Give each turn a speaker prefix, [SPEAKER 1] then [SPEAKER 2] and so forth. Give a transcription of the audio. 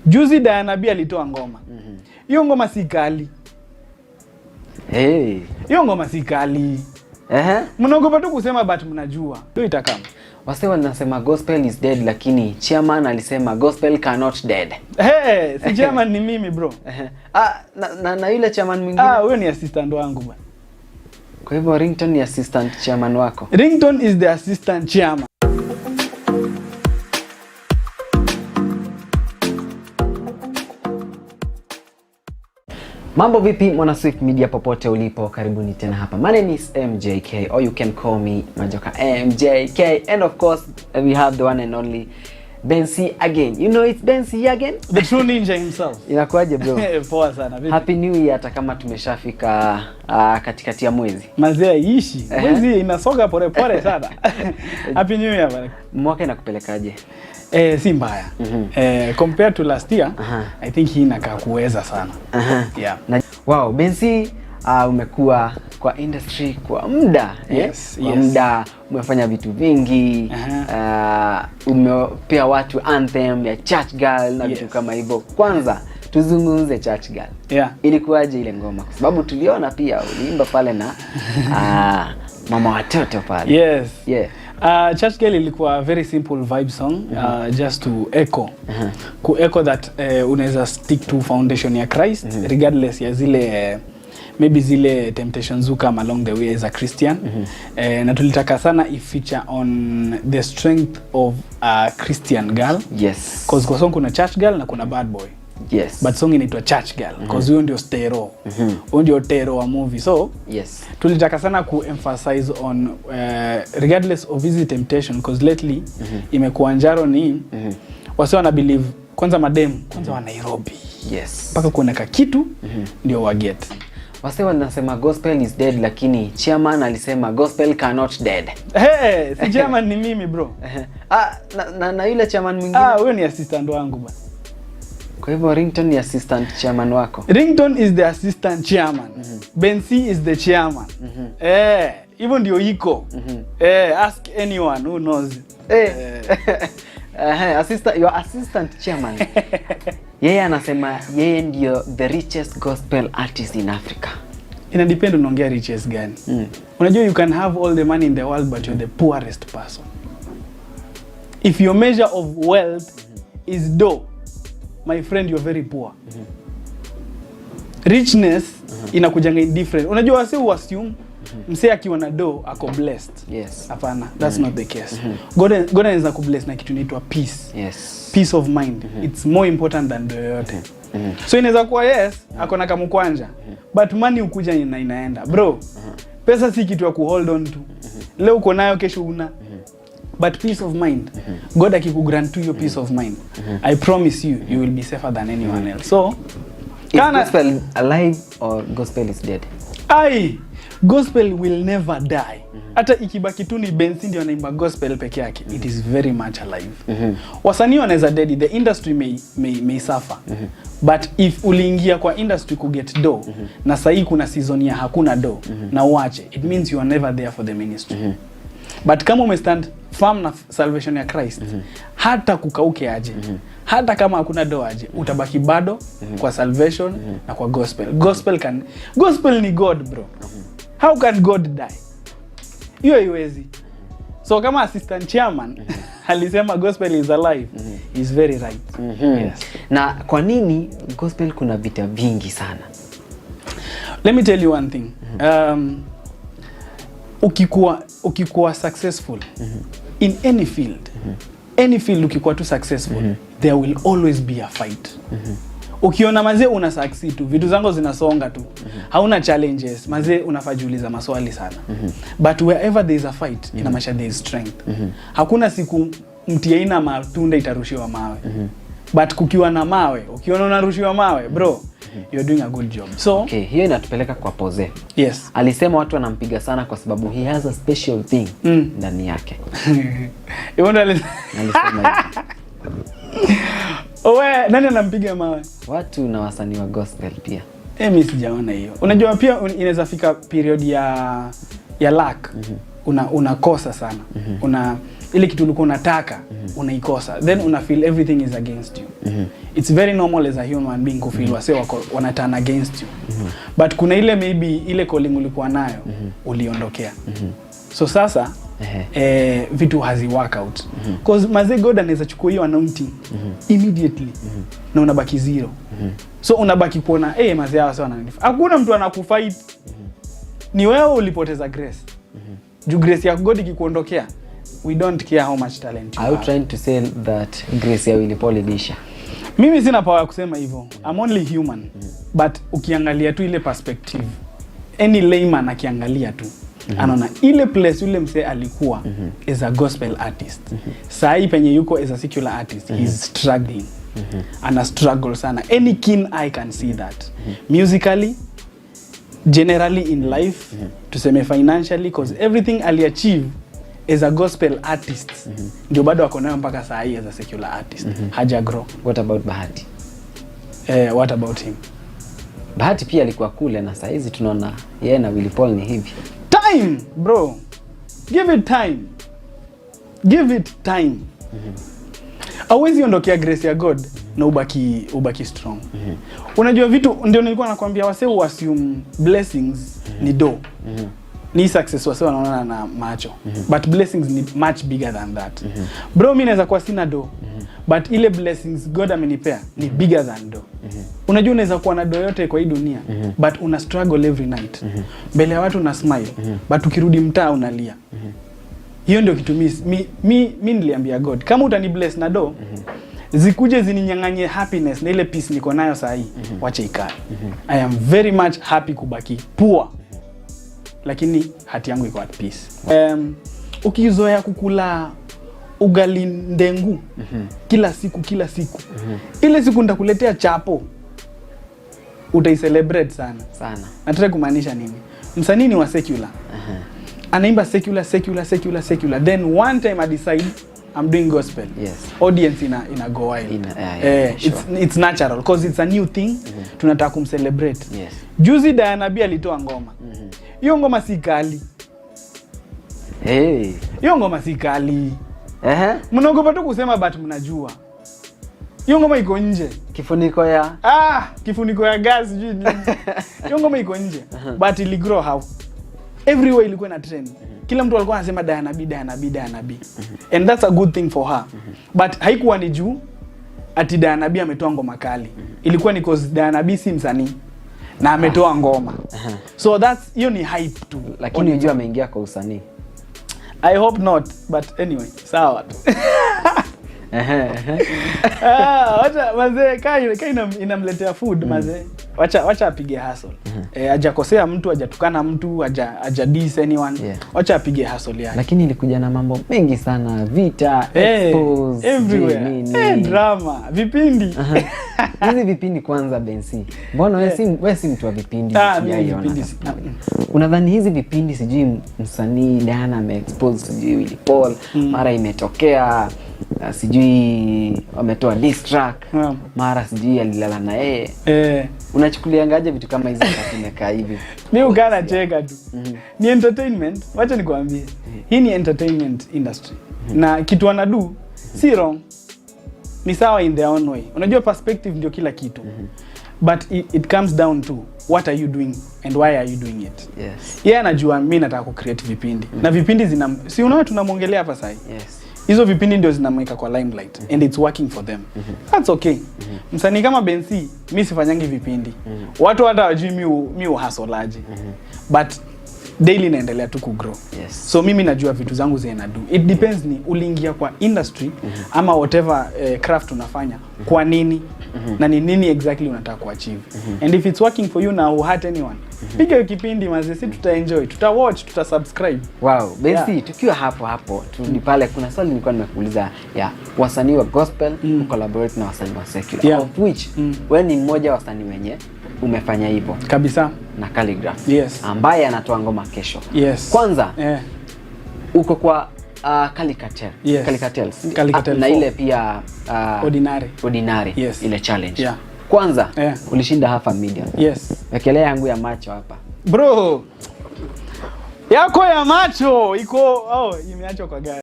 [SPEAKER 1] Juzi Diana B alitoa ngoma. Hiyo ngoma si kali. Hiyo ngoma si kali. Mnaogopa tu kusema but mnajua. Ndio itakama.
[SPEAKER 2] Wase wanasema gospel is dead lakini chairman alisema gospel cannot dead.
[SPEAKER 1] Si chairman ni mimi bro.
[SPEAKER 2] Na yule chairman mwingine.
[SPEAKER 1] Huyo ni assistant wangu bwana.
[SPEAKER 2] Kwa hivyo Ringtone ni assistant chairman wako.
[SPEAKER 1] Ringtone is the assistant chairman.
[SPEAKER 2] Mambo vipi mwana Swift Media popote ulipo, karibuni tena hapa. My name is MJK or you can call me Majoka MJK, and of course we have the one and only Bensi again. You know it's Bensi again,
[SPEAKER 1] the true ninja himself.
[SPEAKER 2] Inakuaje bro?
[SPEAKER 1] Poa sana.
[SPEAKER 2] Happy New Year hata kama tumeshafika katikati ya mwezi.
[SPEAKER 1] Mazee ishi. Mwezi inasoga pole pole sana. Happy New Year bana.
[SPEAKER 2] Mwaka inakupelekaje?
[SPEAKER 1] Si mbaya. Compared to last year, I think hii inakaa kuweza sana. Yeah.
[SPEAKER 2] Wow, Bensi umekuwa kwa industry kwa muda.
[SPEAKER 1] Yes.
[SPEAKER 2] Muda umefanya vitu vingi. Umepea watu anthem ya Church Girl na vitu kama hivyo. Kwanza tuzungumze Church Girl.
[SPEAKER 1] Yeah.
[SPEAKER 2] Ilikuwaje ile ngoma? Kwa sababu tuliona pia uliimba pale na mama watoto pale.
[SPEAKER 1] Yes.
[SPEAKER 2] Yeah.
[SPEAKER 1] Church Girl ilikuwa a very simple vibe song, just to echo. Ku echo that unaweza stick to foundation ya Christ, regardless ya zile maybe zile temptations who come along the way as a Christian. Na tulitaka sana feature on the strength of a Christian girl.
[SPEAKER 2] Yes.
[SPEAKER 1] Because kwa song kuna Church Girl na kuna Bad Boy.
[SPEAKER 2] Yes.
[SPEAKER 1] But song inaitwa Church Girl because huyo ndio stereo. Huyo ndio tero wa movie. So
[SPEAKER 2] yes,
[SPEAKER 1] tulitaka sana ku emphasize on regardless of his temptation, because lately imekuwa njaro ni wase wana believe kwanza madem kwanza wa Nairobi.
[SPEAKER 2] Yes.
[SPEAKER 1] Paka kuoneka kitu ndio wa get.
[SPEAKER 2] Wase wanasema gospel is dead lakini chairman alisema gospel cannot dead.
[SPEAKER 1] Si chairman ni mimi bro.
[SPEAKER 2] Na yule chairman mwingine.
[SPEAKER 1] Huyo ni assistant wangu bwana.
[SPEAKER 2] Kwa hivyo Ringtone ni assistant chairman wako.
[SPEAKER 1] Ringtone is the assistant chairman. Bensi is the chairman. Hivyo ndio iko. Ask anyone who knows.
[SPEAKER 2] Your assistant chairman. Yeye anasema yeye ndio the richest gospel artist in Africa.
[SPEAKER 1] Ina depend unaongea richest gani. Unajua you can have all the money in the world but you're the poorest person. If your measure of wealth is dough, my friend, you're very poor. Richness inakujanga in different. Unajua wase assume msee akiwa na do ako blessed.
[SPEAKER 2] Yes.
[SPEAKER 1] Hapana, that's not the case. God anaweza kubless na kitu inaitwa peace.
[SPEAKER 2] Yes.
[SPEAKER 1] Peace of mind. It's more important than the yote. So inaweza kuwa ako na kamukwanja, but money ukuja na inaenda. Bro, pesa si kitu ya ku hold on to. Leo uko nayo kesho una. But peace of mind, God akikugrant to your peace of mind, I promise you, you will be safer than anyone else. So,
[SPEAKER 2] is gospel alive or gospel is dead?
[SPEAKER 1] Gospel will never die. Hata ikibaki tu ni Bensi ndio anaimba gospel peke yake, it is very much alive. Wasanii wanaweza dead, the industry may suffer. But if uliingia kwa industry ku get dough, na sahi kuna season ya hakuna dough, na uache, it means you are never there for the ministry. But kama umestand firm na salvation ya Christ, hata kukauke aje, hata kama hakuna dough aje, utabaki bado kwa salvation na kwa gospel. Gospel ni God bro. How can God die? Hiyo haiwezi. So kama assistant chairman alisema gospel is alive, is very right. Yes.
[SPEAKER 2] Na kwa nini gospel kuna vita vingi sana?
[SPEAKER 1] Let me tell you one thing. Ukikuwa successful in any field, ukikuwa tu successful, there will always be a fight. Ukiona mazee una succeed tu, vitu zangu zinasonga tu, hauna challenges, mazee unafajuliza maswali sana. But wherever there is a fight, inamaanisha there is strength. Hakuna siku mti ina matunda itarushiwa mawe. But kukiwa na mawe, ukiona unarushiwa mawe, bro, you're doing a good job. So,
[SPEAKER 2] okay, hiyo inatupeleka kwa Pose.
[SPEAKER 1] Yes.
[SPEAKER 2] Alisema watu wanampiga sana kwa sababu he has a special thing ndani yake.
[SPEAKER 1] Alisema nani anampiga mawe?
[SPEAKER 2] Watu na wasanii wa gospel pia.
[SPEAKER 1] Mimi sijaona hiyo. Unajua pia inaweza fika period ya lack. Unakosa sana. ile kitu ulikuwa unataka unaikosa, then una feel everything is against you. It's very normal as a human being ku feel wase wako wana turn against you. But kuna ile maybe ile calling ulikuwa nayo uliondokea. So sasa vitu hazi work out. Cause maze God anaweza chukua hiyo anointing immediately na unabaki zero. So unabaki kuona maze hawa sawa wananifa. Hakuna mtu anakufight. Ni wewe ulipoteza grace. Juu grace ya God ikikuondokea, we don't care how much talent you have.
[SPEAKER 2] Are you trying to say that grace ya Willy Paul ilisha?
[SPEAKER 1] Mimi sina power ya kusema hivyo. I'm only human. But ukiangalia tu ile perspective, any layman akiangalia tu anaona ile place yule msee alikuwa as a gospel artist. Saa hii penye yuko as a secular artist, he's struggling. Ana struggle sana. Any keen eye can see that. Musically, generally in life, tuseme financially, because everything aliachieve as a gospel artist ndio bado wako nayo mpaka saa hii as a secular artist. Haja grow.
[SPEAKER 2] What about Bahati?
[SPEAKER 1] What about him?
[SPEAKER 2] Bahati pia alikuwa kule na saa hizi tunaona yeye na Willy Paul ni hivi.
[SPEAKER 1] Time, bro. Give it time. Give it time. Hawezi ondokea grace ya God na ubaki strong. Unajua vitu ndio nilikuwa nakwambia wase assume blessings ni do. Ni success wase wanaona na macho. But blessings ni much bigger than that. Bro, mimi naweza kuwa sina do. But ile blessings God amenipea ni bigger than do. Unajua unaweza kuwa na do yote kwa hii dunia, but una struggle every night. Mbele ya watu una smile, but ukirudi mtaa unalia. Hiyo ndio kitu mimi niliambia God, kama utani bless na do, zikuje zininyang'anye happiness na ile peace niko nayo saa hii, wacha ikae. I am very much happy kubaki poor. Lakini hati yangu iko at peace. Ukizoea kukula ugali ndengu kila siku ile siku nitakuletea chapo utaicelebrate sana. Nataka kumaanisha nini? Msanii ni wa secular. Anaimba secular. Then one time I decide I'm doing gospel.
[SPEAKER 2] Yes.
[SPEAKER 1] Audience ina go wild. Sure. It's natural because it's a new thing. Tunataka kumcelebrate.
[SPEAKER 2] Yes.
[SPEAKER 1] Juzi Diana B alitoa ngoma. Hiyo ngoma si kali. Hiyo ngoma si kali. Mnaogopa tu kusema but mnajua. Hiyo ngoma iko nje.
[SPEAKER 2] Kifuniko ya
[SPEAKER 1] kifuniko ya gas sijui nini. Hiyo ngoma iko nje. But ili grow how? Everywhere ilikuwa na trend. Kila mtu alikuwa anasema Diana B. And that's a good thing for her. But haikuwa ni juu ati Diana B ametoa ngoma kali. Ilikuwa ni cause Diana B si msanii na ametoa ngoma. So that's hiyo ni hype tu.
[SPEAKER 2] Lakini unajua ameingia kwa usanii.
[SPEAKER 1] I hope not, but anyway, sawa tu. Wacha mazee inamletea food mazee. Wacha apige hustle. Hajakosea mtu, hajatukana mtu, haja diss anyone. Wacha apige hustle yake.
[SPEAKER 2] Lakini ilikuja na mambo mengi sana, vita, expose,
[SPEAKER 1] everywhere. Drama, vipindi.
[SPEAKER 2] Hizi vipindi kwanza Bensi. Mbona wewe si mtu wa vipindi? Unadhani hizi vipindi sijui msanii Diana ameexpose sijui Willy Paul, mara imetokea sijui wametoa diss track, mara sijui alilala na yeye. Unachukuliangaje vitu kama hizi wakati imekaa hivi?
[SPEAKER 1] Mimi ukana cheka tu. Ni entertainment. Wacha nikwambie. Hii ni entertainment industry. Na kitu wanadu si wrong. Ni sawa in their own way. Unajua perspective ndio kila kitu. But it comes down to what are you doing and why are you doing it?
[SPEAKER 2] Yes.
[SPEAKER 1] Yeye anajua mimi nataka ku create vipindi. Na vipindi si unaona tunamwongelea hapa sasa.
[SPEAKER 2] Yes.
[SPEAKER 1] Hizo vipindi ndio zinamweka kwa limelight and it's working for them. That's okay. Msanii kama Bensi, mimi sifanyangi vipindi. Watu hata wajui mimi uhasolaje. But daily naendelea tu ku grow.
[SPEAKER 2] Yes.
[SPEAKER 1] So mimi najua vitu zangu zina do. It depends ni uliingia kwa industry ama whatever craft unafanya kwa nini na ni nini exactly unataka kuachieve. And if it's working for you na hurt anyone, piga kipindi mazee, si tutaenjoy, tutawatch, tutasubscribe.
[SPEAKER 2] Wow, Bensi, tukiwa hapo ni pale kuna swali nilikuwa nimekuuliza ya wasanii wa gospel collaborate na wasanii wa secular, of which wewe ni mmoja wa wasanii wenye umefanya hivyo
[SPEAKER 1] kabisa
[SPEAKER 2] na Calligraph.
[SPEAKER 1] Yes.
[SPEAKER 2] Ambaye anatoa ngoma kesho.
[SPEAKER 1] Yes.
[SPEAKER 2] Kwanza uko kwa Calicatel.
[SPEAKER 1] Yes.
[SPEAKER 2] Calicatel na ile pia ordinary.
[SPEAKER 1] Yes.
[SPEAKER 2] Ile challenge. Kwanza ulishinda $500,000.
[SPEAKER 1] Yes.
[SPEAKER 2] Wekelea yangu ya macho hapa.
[SPEAKER 1] Bro. Yako ya macho iko imeachwa kwa gari.